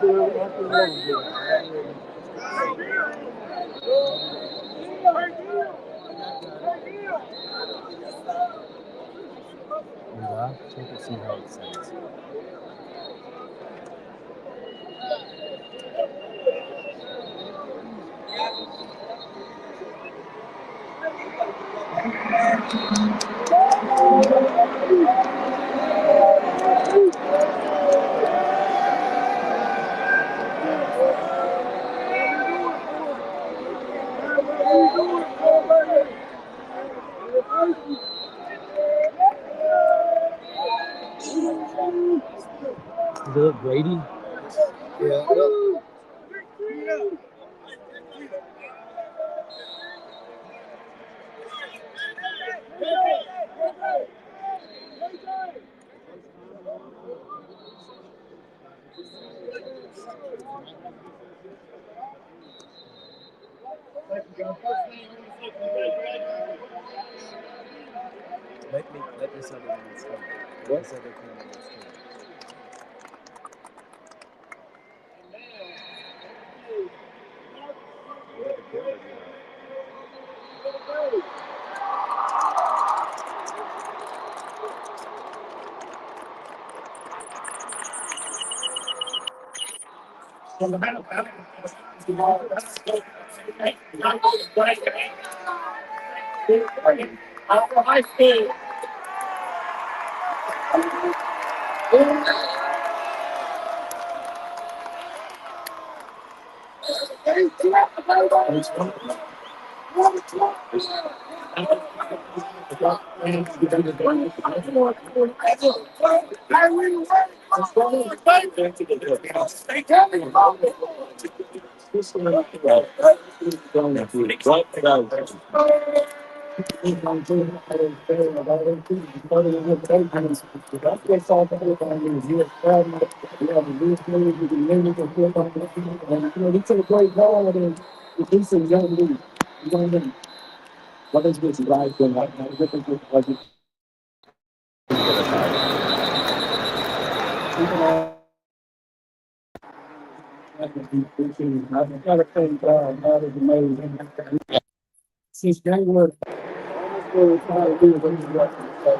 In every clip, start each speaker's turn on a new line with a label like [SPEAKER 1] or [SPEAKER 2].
[SPEAKER 1] Yeah, check and see how it says. Is it Brady?
[SPEAKER 2] Yeah.
[SPEAKER 1] Let this other one stay. Let this other camera stay. Since January, almost trying to do what he's doing. So,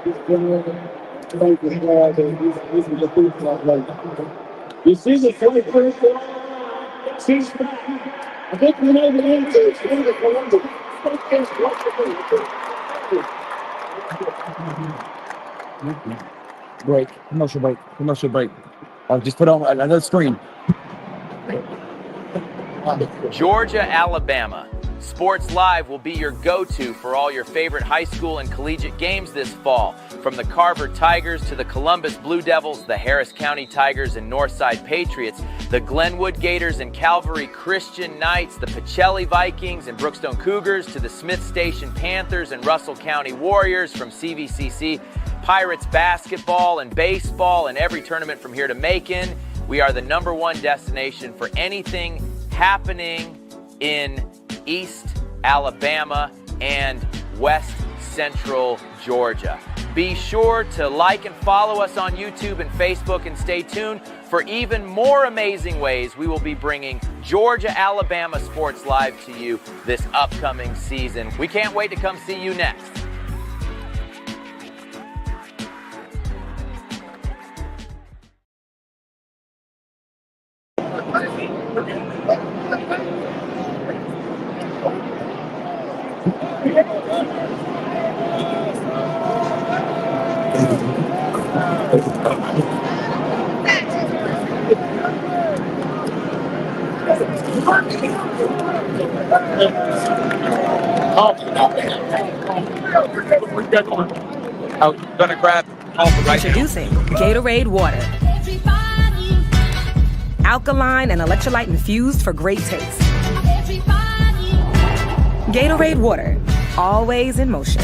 [SPEAKER 1] he's been thank you, God, and he's the truth like you see the 24 she's I think we know the answer. It's in the Columbus. Break. Commercial break. Commercial break. Just put on another screen.
[SPEAKER 3] Georgia, Alabama. Sports Live will be your go-to for all your favorite high school and collegiate games this fall. From the Carver Tigers to the Columbus Blue Devils, the Harris County Tigers and Northside Patriots, the Glenwood Gators and Calvary Christian Knights, the Pacelli Vikings and Brookstone Cougars, to the Smith Station Panthers and Russell County Warriors, from CVCC, Pirates basketball and baseball, and every tournament from here to Macon. We are the #1 destination for anything happening in East Alabama and West Central Georgia. Be sure to like and follow us on YouTube and Facebook, and stay tuned for even more amazing ways we will be bringing Georgia, Alabama Sports Live to you this upcoming season. We can't wait to come see you next.
[SPEAKER 2] I'm gonna grab right
[SPEAKER 4] Introducing Gatorade Water. Alkaline and electrolyte infused for great taste. Gatorade Water, always in motion.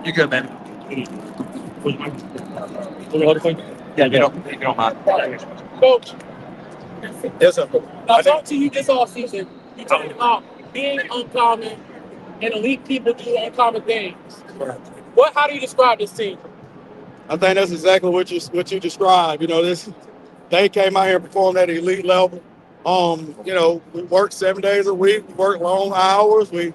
[SPEAKER 2] You good, man? Yeah, you don't mind.
[SPEAKER 1] Coach,
[SPEAKER 2] Yes, sir.
[SPEAKER 1] I talked to you this offseason. You talked about being uncommon and elite people do uncommon things. How do you describe this team? I think that's exactly what you described. They came out here and performed at the elite level. We worked 7 days a week. We worked long hours. We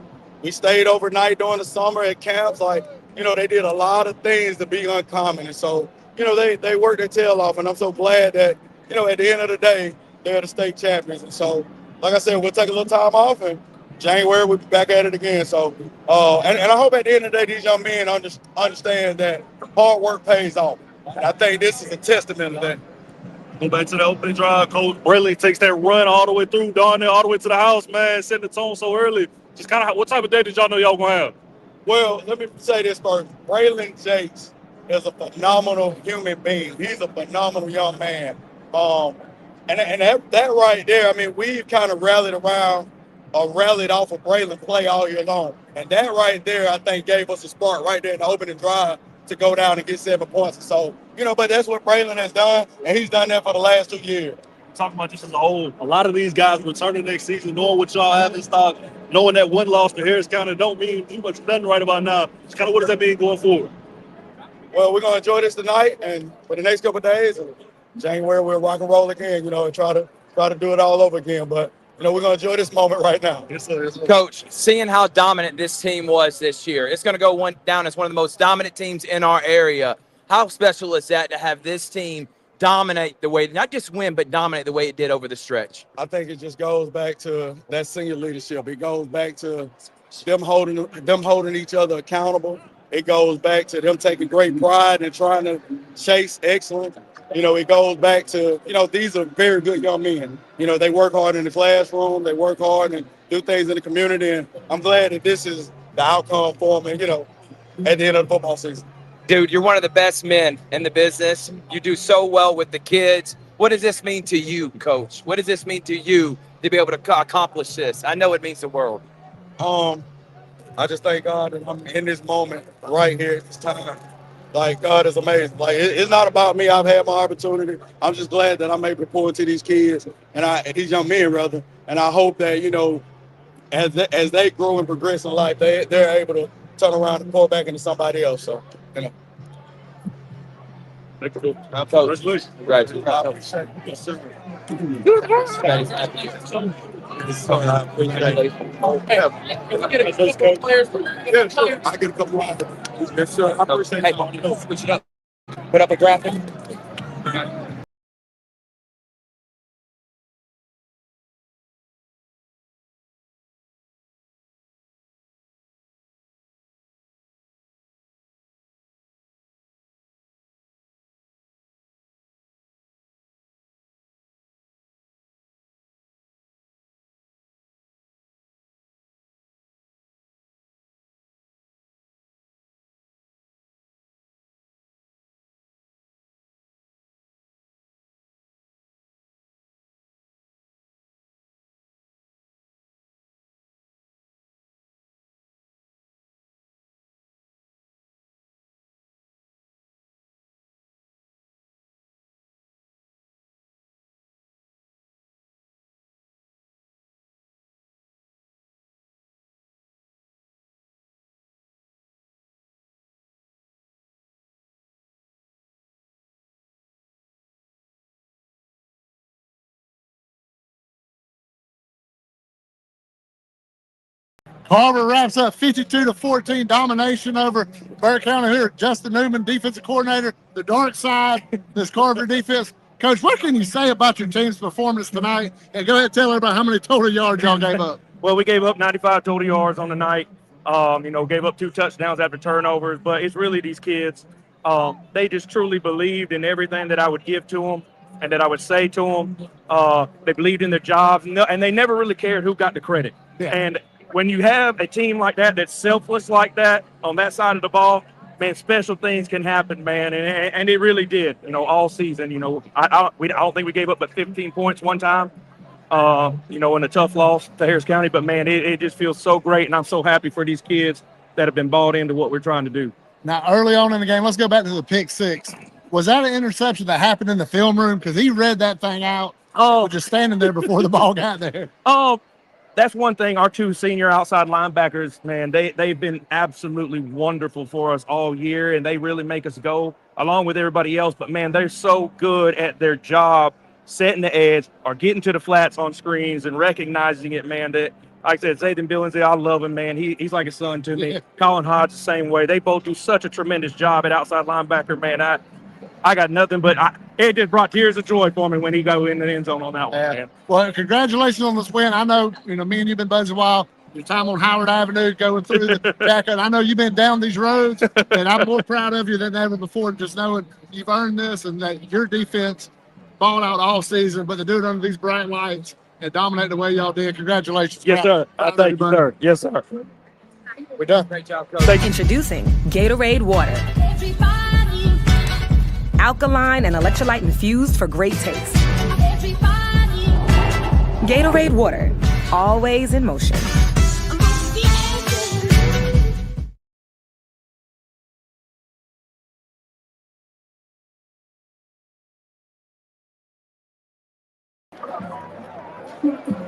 [SPEAKER 1] stayed overnight during the summer at camps. They did a lot of things to be uncommon. And so, they worked their tail off. And I'm so glad that, at the end of the day, they're the state champions. And so, like I said, we'll take a little time off, and January we'll be back at it again. So, and I hope at the end of the day, these young men understand that hard work pays off. And I think this is a testament to that.
[SPEAKER 5] Go back to the opening drive. Coach Braley takes that run all the way through, darn near all the way to the house, man, setting the tone so early. Just kind of, what type of day did y'all know y'all going to have?
[SPEAKER 1] Well, let me say this first. Braylon Jakes is a phenomenal human being. He's a phenomenal young man. And that right there, I mean, we've kind of rallied off of Braylon play all year long. And that right there, I think, gave us a spark right there in the opening drive to go down and get 7 points. And so, but that's what Braylon has done, and he's done that for the last 2 years.
[SPEAKER 5] Talking about just as a whole, a lot of these guys returning next season, knowing what y'all have in stock, knowing that one loss to Harris County don't mean too much nothing right about now. Just kind of what does that mean going forward?
[SPEAKER 1] Well, we're going to enjoy this tonight, and for the next couple of days, and January we'll rock and roll again, and try to do it all over again. But we're going to enjoy this moment right now.
[SPEAKER 5] Yes, sir. Yes, sir.
[SPEAKER 2] Coach, seeing how dominant this team was this year, it's going to go down as one of the most dominant teams in our area. How special is that to have this team dominate the way, not just win, but dominate the way it did over the stretch?
[SPEAKER 1] I think it just goes back to that senior leadership. It goes back to them holding each other accountable. It goes back to them taking great pride and trying to chase excellence. It goes back to, these are very good young men. They work hard in the classroom. They work hard and do things in the community. And I'm glad that this is the outcome for them, at the end of the football season.
[SPEAKER 2] Dude, you're one of the best men in the business. You do so well with the kids. What does this mean to you, Coach? What does this mean to you to be able to accomplish this? I know it means the world.
[SPEAKER 1] I just thank God that I'm in this moment right here at this time. God is amazing. It's not about me. I've had my opportunity. I'm just glad that I'm able to pour into these kids and these young men, rather. And I hope that, as they grow and progress in life, they're able to turn around and pour back into somebody else. So,
[SPEAKER 5] Congratulations.
[SPEAKER 2] Right.
[SPEAKER 1] Yes, sir. I get a couple more. Yes, sir. I appreciate it.
[SPEAKER 2] Switch it up. Put up a graphic.
[SPEAKER 6] Carver wraps up 52-14 domination over Burke County here. Justin Newman, defensive coordinator, the dark side, this Carver defense. Coach, what can you say about your team's performance tonight? And go ahead and tell everybody how many total yards y'all gave up.
[SPEAKER 5] Well, we gave up 95 total yards on the night. Gave up 2 touchdowns after turnovers. But it's really these kids. They just truly believed in everything that I would give to them and that I would say to them. They believed in their jobs, and they never really cared who got the credit.
[SPEAKER 6] Yeah.
[SPEAKER 5] And when you have a team like that that's selfless like that on that side of the ball, man, special things can happen, man, and it really did. All season. I don't think we gave up but 15 points one time. In a tough loss to Harris County, but man, it just feels so great, and I'm so happy for these kids that have been bought into what we're trying to do.
[SPEAKER 6] Now, early on in the game, let's go back to the pick six. Was that an interception that happened in the film room? Because he read that thing out.
[SPEAKER 5] Oh,
[SPEAKER 6] Just standing there before the ball got there.
[SPEAKER 5] Oh, that's one thing. Our two senior outside linebackers, man, they've been absolutely wonderful for us all year, and they really make us go along with everybody else. But man, they're so good at their job, setting the edge or getting to the flats on screens and recognizing it, man. That, like I said, Zayden Billingsley, I love him, man. He's like a son to me.
[SPEAKER 6] Yeah.
[SPEAKER 5] Colin Hodge, the same way. They both do such a tremendous job at outside linebacker, man. I got nothing but it just brought tears of joy for me when he got in the end zone on that one, man.
[SPEAKER 6] Well, congratulations on this win. I know, me and you've been buzzing a while. Your time on Howard Avenue going through the jacket. I know you've been down these roads, and I'm more proud of you than ever before, just knowing you've earned this and that your defense balled out all season, but to do it under these bright lights and dominate the way y'all did. Congratulations.
[SPEAKER 5] Yes, sir. Thank you, sir. Yes, sir.
[SPEAKER 6] We're done.
[SPEAKER 2] Great job, Coach.
[SPEAKER 4] Introducing Gatorade Water. Alkaline and electrolyte infused for great taste. Gatorade Water, always in motion.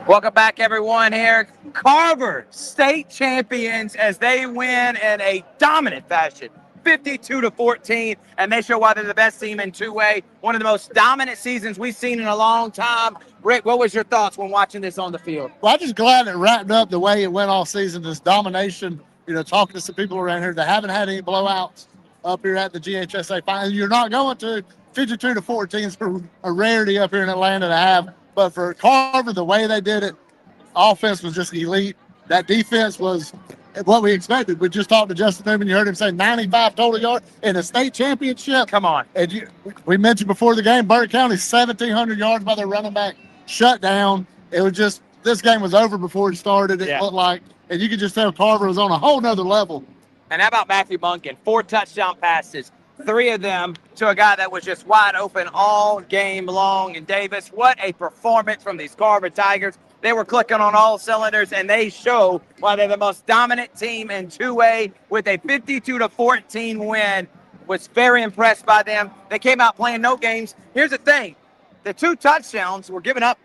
[SPEAKER 2] Welcome back, everyone. Here, Carver state champions as they win in a dominant fashion, 52-14, and they show why they're the best team in 2A. One of the most dominant seasons we've seen in a long time. Rick, what was your thoughts when watching this on the field?
[SPEAKER 6] Well, I'm just glad it wrapped up the way it went all season, this domination. Talking to some people around here that haven't had any blowouts up here at the GHSA final. You're not going to. 52-14 is a rarity up here in Atlanta to have. But for Carver, the way they did it, offense was just elite. That defense was what we expected. We just talked to Justin Newman. You heard him say 95 total yards in a state championship.
[SPEAKER 2] Come on.
[SPEAKER 6] And we mentioned before the game, Burke County, 1,700 yards by their running back shut down. It was just, this game was over before it started. It looked like, and you could just tell Carver was on a whole nother level.
[SPEAKER 2] And how about Matthew Bunkin? 4 touchdown passes, 3 of them to a guy that was just wide open all game long. And Davis, what a performance from these Carver Tigers. They were clicking on all cylinders, and they show why they're the most dominant team in 2A with a 52-14 win. Was very impressed by them. They came out playing no games. Here's the thing. The 2 touchdowns were given up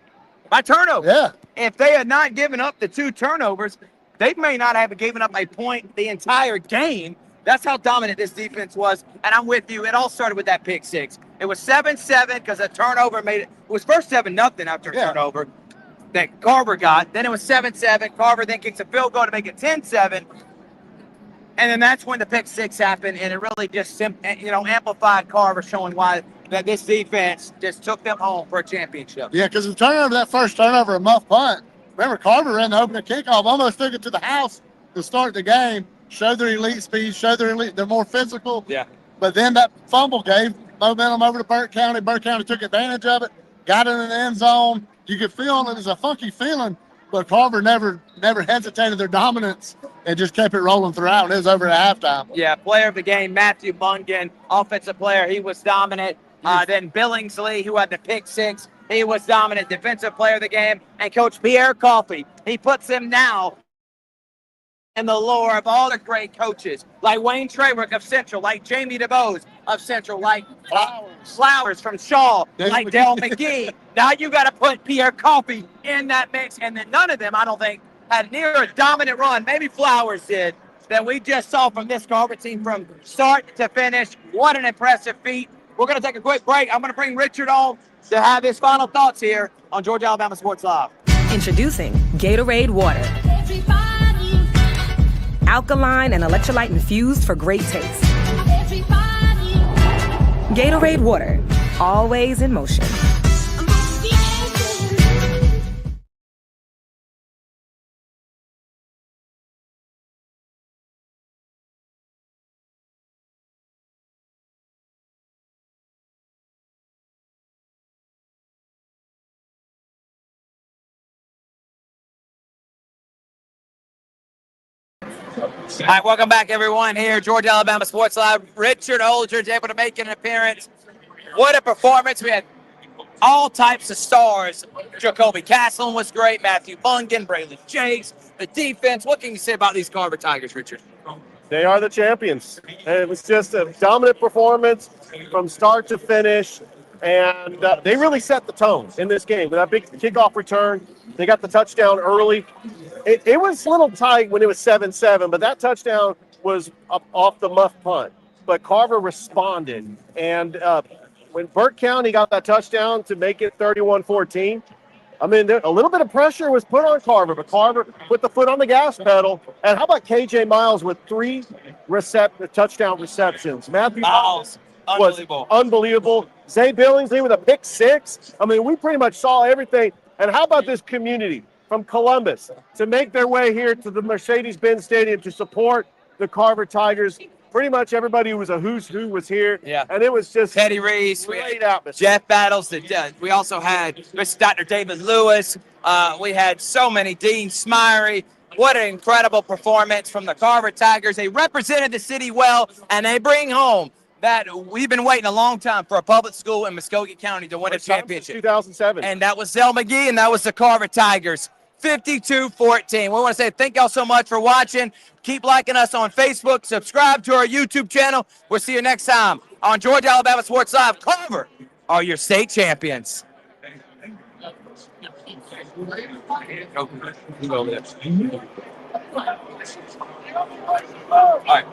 [SPEAKER 2] by turnovers.
[SPEAKER 6] Yeah.
[SPEAKER 2] If they had not given up the 2 turnovers, they may not have given up a point the entire game. That's how dominant this defense was. And I'm with you. It all started with that pick 6. It was 7-7 because a turnover made it. It was first 7-0 after a turnover that Carver got. Then it was 7-7. Carver then kicks a field goal to make it 10-7. And then that's when the pick 6 happened, and it really just amplified Carver, showing why that this defense just took them home for a championship.
[SPEAKER 6] Yeah, because the turnover, that first turnover, a muff punt. Remember, Carver ran the opening kickoff, almost took it to the house to start the game, showed their elite speed, they're more physical.
[SPEAKER 2] Yeah.
[SPEAKER 6] But then that fumble gave momentum over to Burke County. Burke County took advantage of it, got it in the end zone. You could feel it was a funky feeling, but Carver never hesitated their dominance and just kept it rolling throughout. It was over at halftime.
[SPEAKER 2] Yeah, player of the game, Matthew Bunkin, offensive player. He was dominant. Then Billingsley, who had the pick 6, he was dominant. Defensive player of the game. And Coach Pierre Coffey, he puts him now in the lore of all the great coaches, like Wayne Traywick of Central, like Jamie DeBose of Central, like Flowers from Shaw, like Dale McGee. Now you got to put Pierre Coffey in that mix, and then none of them, I don't think, had near a dominant run. Maybe Flowers did, that we just saw from this Carver team from start to finish. What an impressive feat. We're going to take a quick break. I'm going to bring Richard on to have his final thoughts here on Georgia Alabama Sports Live.
[SPEAKER 4] Introducing Gatorade Water. Alkaline and electrolyte infused for great taste. Gatorade Water, always in motion.
[SPEAKER 2] All right, welcome back, everyone. Here, Georgia Alabama Sports Live. Richard Holdridge able to make an appearance. What a performance. We had all types of stars. Jacoby Castle was great. Matthew Bunkin, Braylon Jakes, the defense. What can you say about these Carver Tigers, Richard?
[SPEAKER 7] They are the champions. And it was just a dominant performance from start to finish. And they really set the tone in this game. With that big kickoff return, they got the touchdown early. It was a little tight when it was 7-7, but that touchdown was up off the muff punt. But Carver responded. And when Burke County got that touchdown to make it 31-14, I mean, a little bit of pressure was put on Carver, but Carver put the foot on the gas pedal. And how about KJ Miles with 3 touchdown receptions? Matthew
[SPEAKER 2] Miles,
[SPEAKER 7] was unbelievable. Zay Billingsley with a pick 6. I mean, we pretty much saw everything. And how about this community from Columbus to make their way here to the Mercedes-Benz Stadium to support the Carver Tigers? Pretty much everybody who was a who's who was here.
[SPEAKER 2] Yeah.
[SPEAKER 7] And it was just
[SPEAKER 2] Teddy Reese,
[SPEAKER 7] great atmosphere.
[SPEAKER 2] Jeff Battles. We also had Mr. Dr. David Lewis. We had so many. Dean Smyrie. What an incredible performance from the Carver Tigers. They represented the city well, and they bring home that we've been waiting a long time for a public school in Muskogee County to win a championship.
[SPEAKER 7] 2007.
[SPEAKER 2] And that was Zell McGee, and that was the Carver Tigers. 52-14. We want to say thank y'all so much for watching. Keep liking us on Facebook. Subscribe to our YouTube channel. We'll see you next time on Georgia Alabama Sports Live. Carver are your state champions. All right.